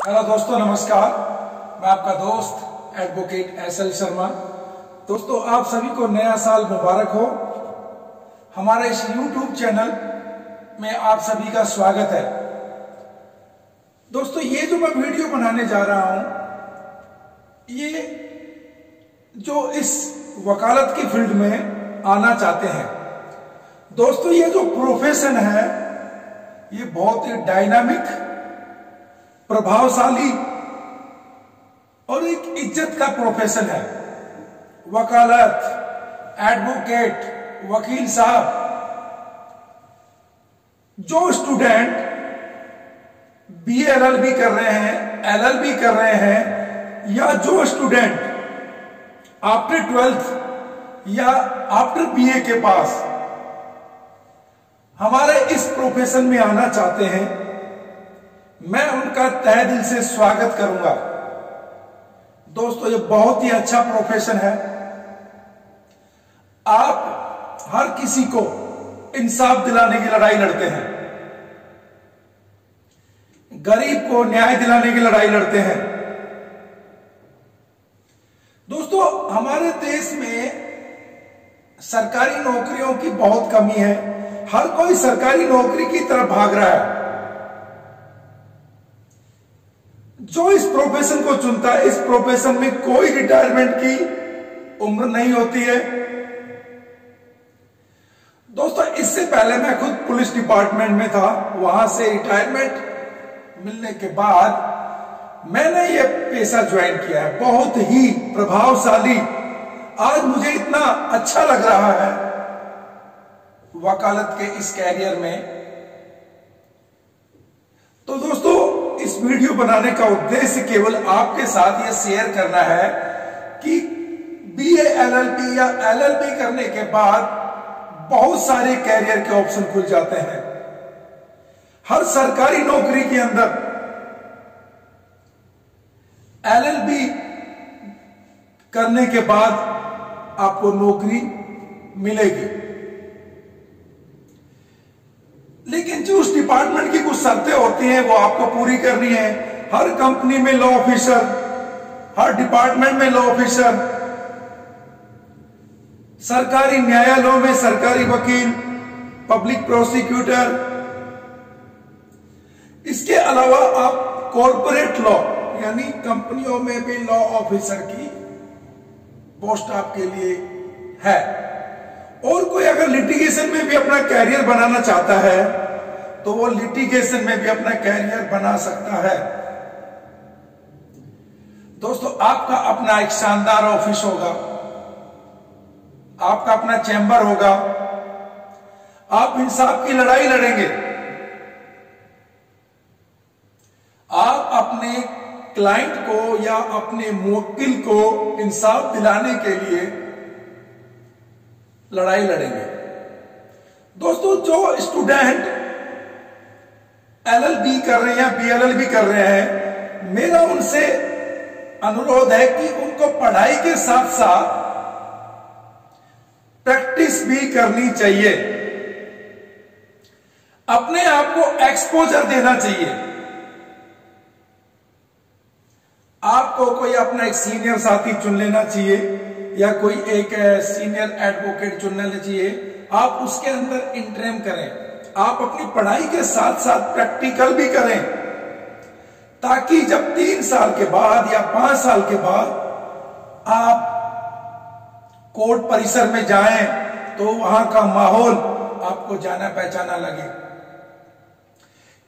Hello दोस्तों, नमस्कार। मैं आपका दोस्त एडवोकेट एसएल शर्मा। दोस्तों, आप सभी को नया साल मुबारक हो। हमारे इस YouTube चैनल में आप सभी का स्वागत है। दोस्तों, ये जो मैं वीडियो बनाने जा रहा हूं, ये जो इस वकालत की फील्ड में आना चाहते हैं, दोस्तों ये जो प्रोफेशन है ये बहुत ही डायनामिक, प्रभावशाली और एक इज्जत का प्रोफेशन है। वकालत, एडवोकेट, वकील साहब, जो स्टूडेंट बीए एलएलबी कर रहे हैं, एलएलबी कर रहे हैं, या जो स्टूडेंट आफ्टर 12th या आफ्टर बीए के पास हमारे इस प्रोफेशन में आना चाहते हैं, मैं उनका तहे दिल से स्वागत करूंगा। दोस्तों, ये बहुत ही अच्छा प्रोफेशन है। आप हर किसी को इंसाफ दिलाने की लड़ाई लड़ते हैं, गरीब को न्याय दिलाने की लड़ाई लड़ते हैं। दोस्तों, हमारे देश में सरकारी नौकरियों की बहुत कमी है। हर कोई सरकारी नौकरी की तरफ भाग रहा है। जो इस प्रोफेशन को चुनता है, इस प्रोफेशन में कोई रिटायरमेंट की उम्र नहीं होती है। दोस्तों, इससे पहले मैं खुद पुलिस डिपार्टमेंट में था। वहां से रिटायरमेंट मिलने के बाद मैंने ये पेशा ज्वाइन किया है। बहुत ही प्रभावशाली, आज मुझे इतना अच्छा लग रहा है वकालत के इस कैरियर में। तो दोस्तों, इस वीडियो बनाने का उद्देश्य केवल आपके साथ ये शेयर करना है कि बीए एलएलबी या एलएलबी करने के बाद बहुत सारे कैरियर के ऑप्शन खुल जाते हैं। हर सरकारी नौकरी के अंदर एलएलबी करने के बाद आपको नौकरी मिलेगी, लेकिन जो उस डिपार्टमेंट की कुछ शर्तें होती हैं वो आपको पूरी करनी है। हर कंपनी में लॉ ऑफिसर, हर डिपार्टमेंट में लॉ ऑफिसर, सरकारी न्यायालयों में सरकारी वकील, पब्लिक प्रोसिक्यूटर, इसके अलावा आप कॉर्पोरेट लॉ यानी कंपनियों में भी लॉ ऑफिसर की पोस्ट आपके लिए है। और कोई अगर लिटिगेशन में भी अपना कैरियर बनाना चाहता है तो वो लिटिगेशन में भी अपना कैरियर बना सकता है। दोस्तों, आपका अपना एक शानदार ऑफिस होगा, आपका अपना चैम्बर होगा, आप इंसाफ की लड़ाई लड़ेंगे, आप अपने क्लाइंट को या अपने मुवक्किल को इंसाफ दिलाने के लिए लड़ाई लड़ेंगे। दोस्तों, जो स्टूडेंट एलएलबी कर रहे हैं या बीएलएलबी कर रहे हैं, मेरा उनसे अनुरोध है कि उनको पढ़ाई के साथ साथ प्रैक्टिस भी करनी चाहिए। अपने आप को एक्सपोजर देना चाहिए। आपको कोई अपना एक सीनियर साथी चुन लेना चाहिए या कोई एक सीनियर एडवोकेट चुन लेना चाहिए। आप उसके अंदर इंटरेम करें। आप अपनी पढ़ाई के साथ साथ प्रैक्टिकल भी करें, ताकि जब 3 साल के बाद या 5 साल के बाद आप कोर्ट परिसर में जाएं तो वहां का माहौल आपको जाना पहचाना लगे,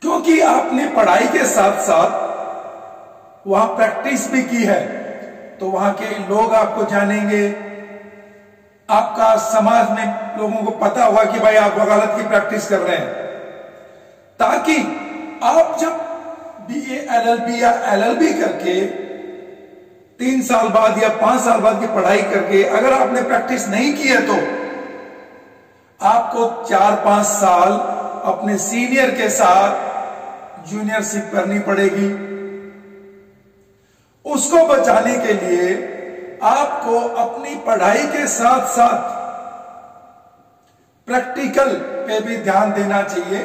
क्योंकि आपने पढ़ाई के साथ साथ वहां प्रैक्टिस भी की है। तो वहां के लोग आपको जानेंगे, आपका समाज में लोगों को पता होगा कि भाई आप वकालत की प्रैक्टिस कर रहे हैं, ताकि आप जब बीए एलएलबी या एलएलबी करके 3 साल बाद या 5 साल बाद की पढ़ाई करके अगर आपने प्रैक्टिस नहीं की है तो आपको 4-5 साल अपने सीनियर के साथ जूनियरशिप करनी पड़ेगी। उसको बचाने के लिए आपको अपनी पढ़ाई के साथ साथ प्रैक्टिकल पे भी ध्यान देना चाहिए।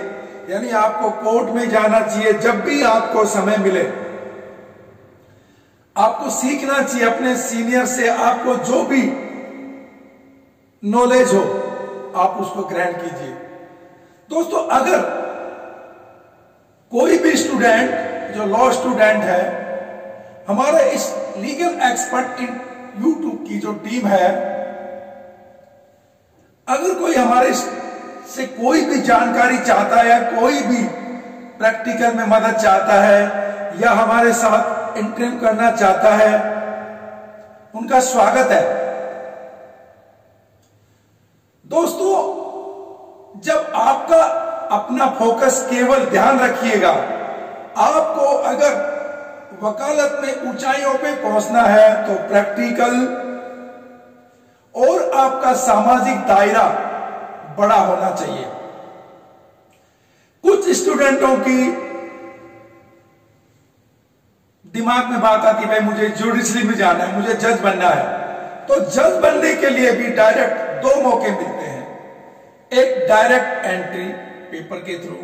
यानी आपको कोर्ट में जाना चाहिए जब भी आपको समय मिले। आपको सीखना चाहिए अपने सीनियर से। आपको जो भी नॉलेज हो आप उसको ग्रहण कीजिए। दोस्तों, अगर कोई भी स्टूडेंट जो लॉ स्टूडेंट है, हमारे इस लीगल एक्सपर्ट इन यूट्यूब की जो टीम है, अगर कोई हमारे से कोई भी जानकारी चाहता है या कोई भी प्रैक्टिकल में मदद चाहता है या हमारे साथ इंटरव्यू करना चाहता है, उनका स्वागत है। दोस्तों, जब आपका अपना फोकस केवल ध्यान रखिएगा, आपको अगर वकालत में ऊंचाइयों पे पहुंचना है तो प्रैक्टिकल और आपका सामाजिक दायरा बड़ा होना चाहिए। कुछ स्टूडेंटों की दिमाग में बात आती है, भाई मुझे जुडिशरी में जाना है, मुझे जज बनना है। तो जज बनने के लिए भी डायरेक्ट 2 मौके मिलते हैं। एक डायरेक्ट एंट्री पेपर के थ्रू,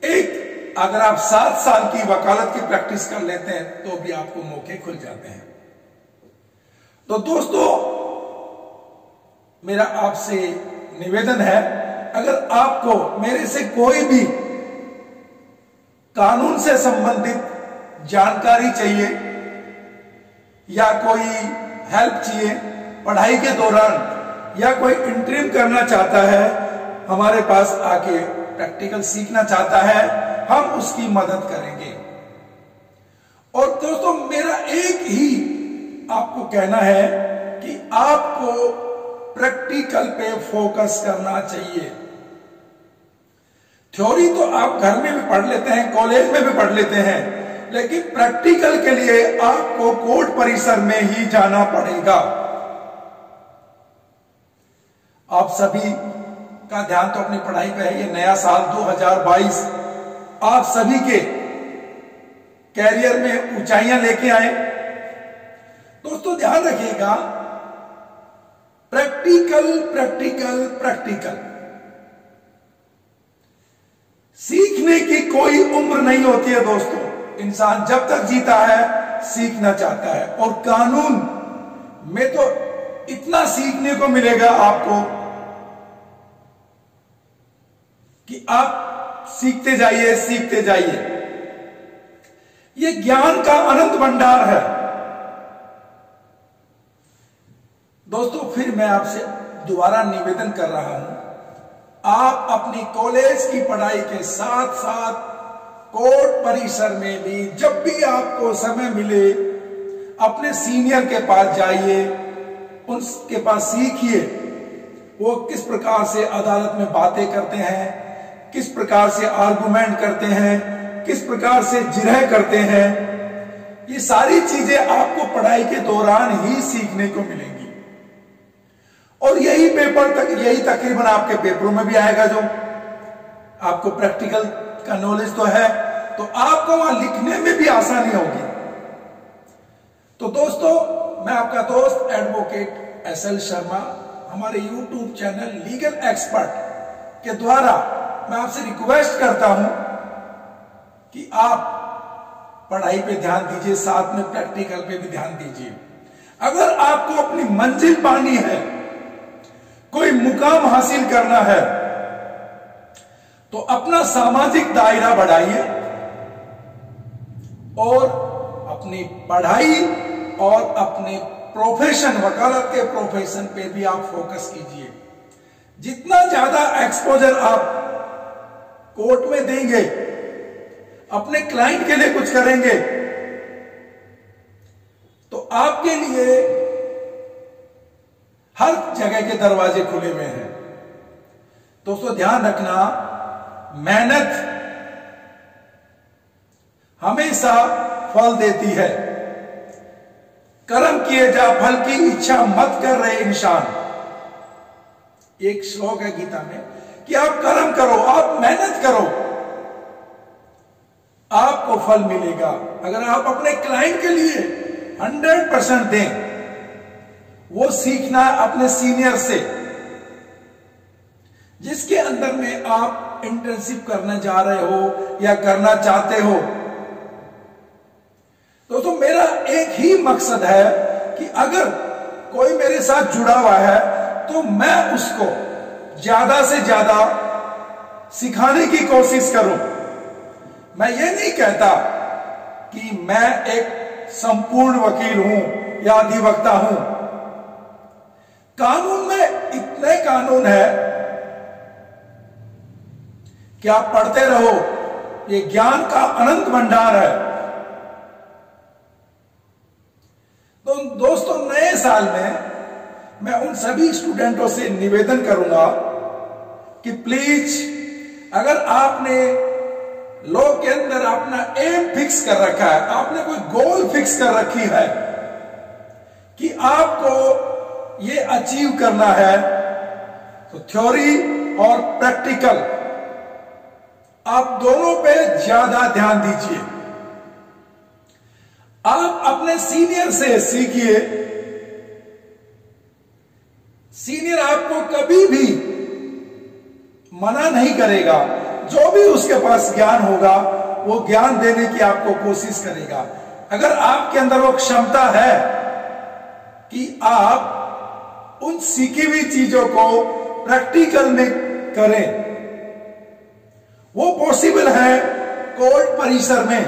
एक अगर आप 7 साल की वकालत की प्रैक्टिस कर लेते हैं तो भी आपको मौके खुल जाते हैं। तो दोस्तों, मेरा आपसे निवेदन है, अगर आपको मेरे से कोई भी कानून से संबंधित जानकारी चाहिए या कोई हेल्प चाहिए पढ़ाई के दौरान, या कोई इंटरव्यू करना चाहता है, हमारे पास आके प्रैक्टिकल सीखना चाहता है, हम उसकी मदद करेंगे। और दोस्तों, मेरा एक ही आपको कहना है कि आपको प्रैक्टिकल पे फोकस करना चाहिए। थ्योरी तो आप घर में भी पढ़ लेते हैं, कॉलेज में भी पढ़ लेते हैं, लेकिन प्रैक्टिकल के लिए आपको कोर्ट परिसर में ही जाना पड़ेगा। आप सभी का ध्यान तो अपनी पढ़ाई पे है। ये नया साल 2022 आप सभी के कैरियर में ऊंचाइयां लेके आए। दोस्तों, ध्यान रखिएगा, प्रैक्टिकल प्रैक्टिकल प्रैक्टिकल। सीखने की कोई उम्र नहीं होती है दोस्तों। इंसान जब तक जीता है सीखना चाहता है, और कानून में तो इतना सीखने को मिलेगा आपको कि आप सीखते जाइए, सीखते जाइए। ये ज्ञान का अनंत भंडार है। दोस्तों, फिर मैं आपसे दोबारा निवेदन कर रहा हूं, आप अपनी कॉलेज की पढ़ाई के साथ साथ कोर्ट परिसर में भी जब भी आपको समय मिले अपने सीनियर के पास जाइए, उनके पास सीखिए वो किस प्रकार से अदालत में बातें करते हैं, किस प्रकार से आर्गुमेंट करते हैं, किस प्रकार से जिरह करते हैं। ये सारी चीजें आपको पढ़ाई के दौरान ही सीखने को मिलेंगी, और यही पेपर तक, यही तकरीबन आपके पेपरों में भी आएगा। जो आपको प्रैक्टिकल का नॉलेज तो है, तो आपको वहां लिखने में भी आसानी होगी। तो दोस्तों, मैं आपका दोस्त एडवोकेट SL शर्मा, हमारे YouTube चैनल लीगल एक्सपर्ट के द्वारा मैं आपसे रिक्वेस्ट करता हूं कि आप पढ़ाई पे ध्यान दीजिए, साथ में प्रैक्टिकल पे भी ध्यान दीजिए। अगर आपको अपनी मंजिल पानी है, कोई मुकाम हासिल करना है, तो अपना सामाजिक दायरा बढ़ाइए और अपनी पढ़ाई और अपने प्रोफेशन, वकालत के प्रोफेशन पे भी आप फोकस कीजिए। जितना ज्यादा एक्सपोजर आप कोर्ट में देंगे, अपने क्लाइंट के लिए कुछ करेंगे, तो आपके लिए हर जगह के दरवाजे खुले हुए हैं। दोस्तों, ध्यान रखना, मेहनत हमेशा फल देती है। कर्म किए जा, फल की इच्छा मत कर रहे इंसान। एक श्लोक है गीता में कि आप कर्म करो, आप मेहनत करो, आपको फल मिलेगा। अगर आप अपने क्लाइंट के लिए 100% दें, वो सीखना अपने सीनियर से, जिसके अंदर में आप इंटर्नशिप करने जा रहे हो या करना चाहते हो। दोस्तों, मेरा एक ही मकसद है कि अगर कोई मेरे साथ जुड़ा हुआ है तो मैं उसको ज्यादा से ज्यादा सिखाने की कोशिश करूं। मैं ये नहीं कहता कि मैं एक संपूर्ण वकील हूं या अधिवक्ता हूं। कानून में इतने कानून है कि आप पढ़ते रहो, ये ज्ञान का अनंत भंडार है। तो दोस्तों, नए साल में मैं उन सभी स्टूडेंटों से निवेदन करूंगा कि प्लीज, अगर आपने लॉ के अंदर अपना एम फिक्स कर रखा है, आपने कोई गोल फिक्स कर रखी है कि आपको ये अचीव करना है, तो थ्योरी और प्रैक्टिकल आप दोनों पे ज्यादा ध्यान दीजिए। आप अपने सीनियर से सीखिए। सीनियर आपको कभी भी मना नहीं करेगा। जो भी उसके पास ज्ञान होगा वो ज्ञान देने की आपको कोशिश करेगा। अगर आपके अंदर वो क्षमता है कि आप उन सीखी हुई चीजों को प्रैक्टिकल में करें, वो पॉसिबल है कोर्ट परिसर में।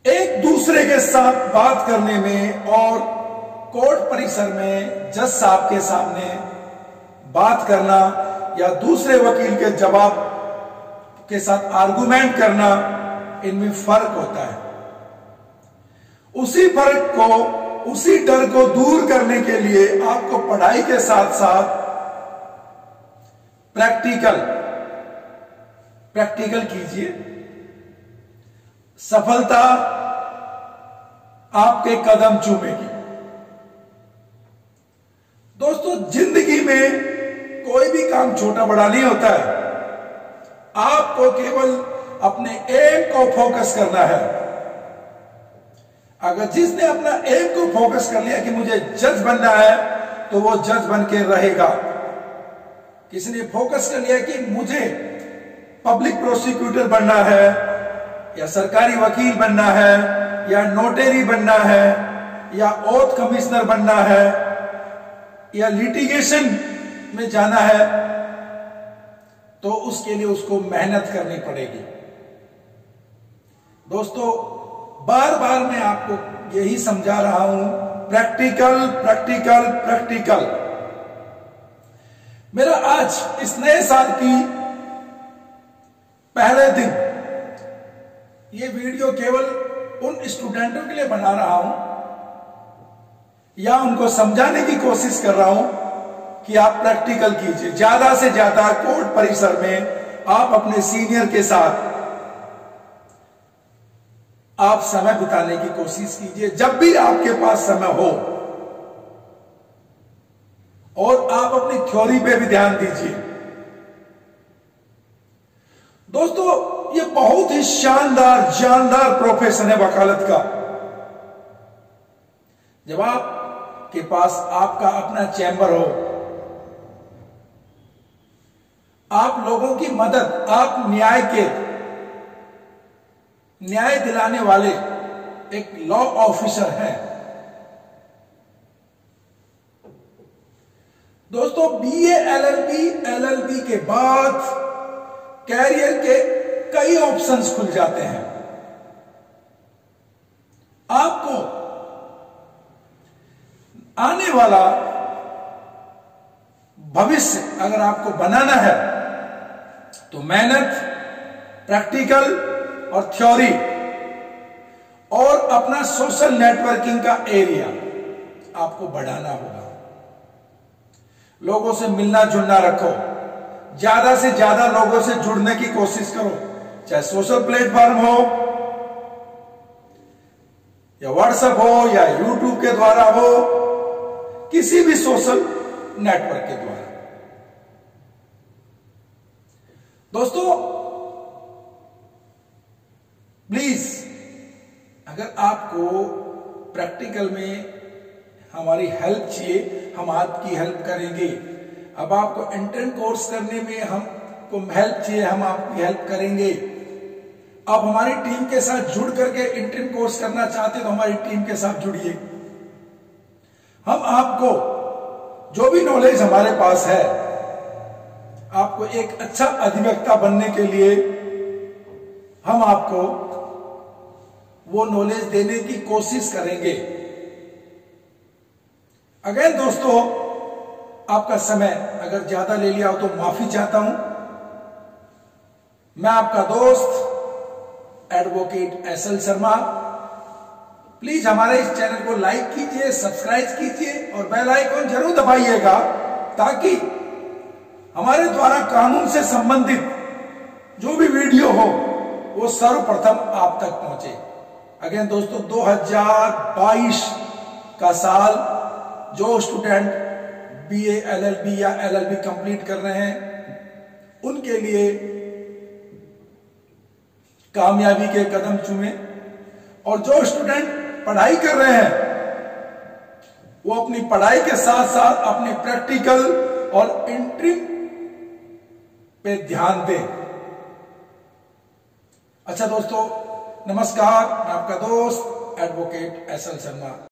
एक दूसरे के साथ बात करने में और कोर्ट परिसर में जज साहब के सामने बात करना या दूसरे वकील के जवाब के साथ आर्गुमेंट करना, इनमें फर्क होता है। उसी फर्क को, उसी डर को दूर करने के लिए आपको पढ़ाई के साथ साथ प्रैक्टिकल कीजिए। सफलता आपके कदम चूमेगी। दोस्तों, जिंदगी में कोई भी काम छोटा बड़ा नहीं होता है। आपको केवल अपने एम को फोकस करना है। अगर जिसने अपना एम को फोकस कर लिया कि मुझे जज बनना है, तो वो जज बन के रहेगा। किसी ने फोकस कर लिया कि मुझे पब्लिक प्रोसिक्यूटर बनना है या सरकारी वकील बनना है या नोटरी बनना है या ओथ कमिश्नर बनना है या लिटिगेशन में जाना है, तो उसके लिए उसको मेहनत करनी पड़ेगी। दोस्तों, बार बार मैं आपको यही समझा रहा हूं, प्रैक्टिकल प्रैक्टिकल प्रैक्टिकल। मेरा आज इस नए साल की पहले दिन ये वीडियो केवल उन स्टूडेंटों के लिए बना रहा हूं या उनको समझाने की कोशिश कर रहा हूं कि आप प्रैक्टिकल कीजिए। ज्यादा से ज्यादा कोर्ट परिसर में आप अपने सीनियर के साथ आप समय बिताने की कोशिश कीजिए, जब भी आपके पास समय हो। और आप अपनी थ्योरी पे भी ध्यान दीजिए। दोस्तों, ये बहुत ही शानदार जानदार प्रोफेशन है वकालत का। जब आपके पास आपका अपना चैम्बर हो, आप लोगों की मदद, आप न्याय दिलाने वाले एक लॉ ऑफिसर हैं। दोस्तों, बीए, एलएलबी के बाद कैरियर के कई ऑप्शंस खुल जाते हैं। आपको आने वाला भविष्य अगर आपको बनाना है, तो मेहनत, प्रैक्टिकल और थ्योरी और अपना सोशल नेटवर्किंग का एरिया आपको बढ़ाना होगा। लोगों से मिलना जुलना रखो, ज्यादा से ज्यादा लोगों से जुड़ने की कोशिश करो, चाहे सोशल प्लेटफॉर्म हो या व्हाट्सएप हो या यूट्यूब के द्वारा हो, किसी भी सोशल नेटवर्क के द्वारा। दोस्तों, प्लीज, अगर आपको प्रैक्टिकल में हमारी हेल्प चाहिए, हम आपकी हेल्प करेंगे। अब आपको एंट्रेंस कोर्स करने में हमको हेल्प चाहिए, हम आपकी हेल्प करेंगे। आप हमारी टीम के साथ जुड़ करके इंटरिम कोर्स करना चाहते तो हमारी टीम के साथ जुड़िए। हम आपको जो भी नॉलेज हमारे पास है, आपको एक अच्छा अधिवक्ता बनने के लिए हम आपको वो नॉलेज देने की कोशिश करेंगे। अगर दोस्तों आपका समय अगर ज्यादा ले लिया हो तो माफी चाहता हूं। मैं आपका दोस्त एडवोकेट एसएल शर्मा। प्लीज हमारे इस चैनल को लाइक कीजिए, सब्सक्राइब कीजिए और बेल आइकन जरूर दबाइएगा ताकि हमारे द्वारा कानून से संबंधित जो भी वीडियो हो वो सर्वप्रथम आप तक पहुंचे। अगेन दोस्तों 2022 का साल जो स्टूडेंट बीए, एलएलबी या एलएलबी कंप्लीट कर रहे हैं उनके लिए कामयाबी के कदम चूमे, और जो स्टूडेंट पढ़ाई कर रहे हैं वो अपनी पढ़ाई के साथ साथ अपने प्रैक्टिकल और इंटरिम पे ध्यान दें। अच्छा दोस्तों, नमस्कार। मैं आपका दोस्त एडवोकेट एसएल शर्मा।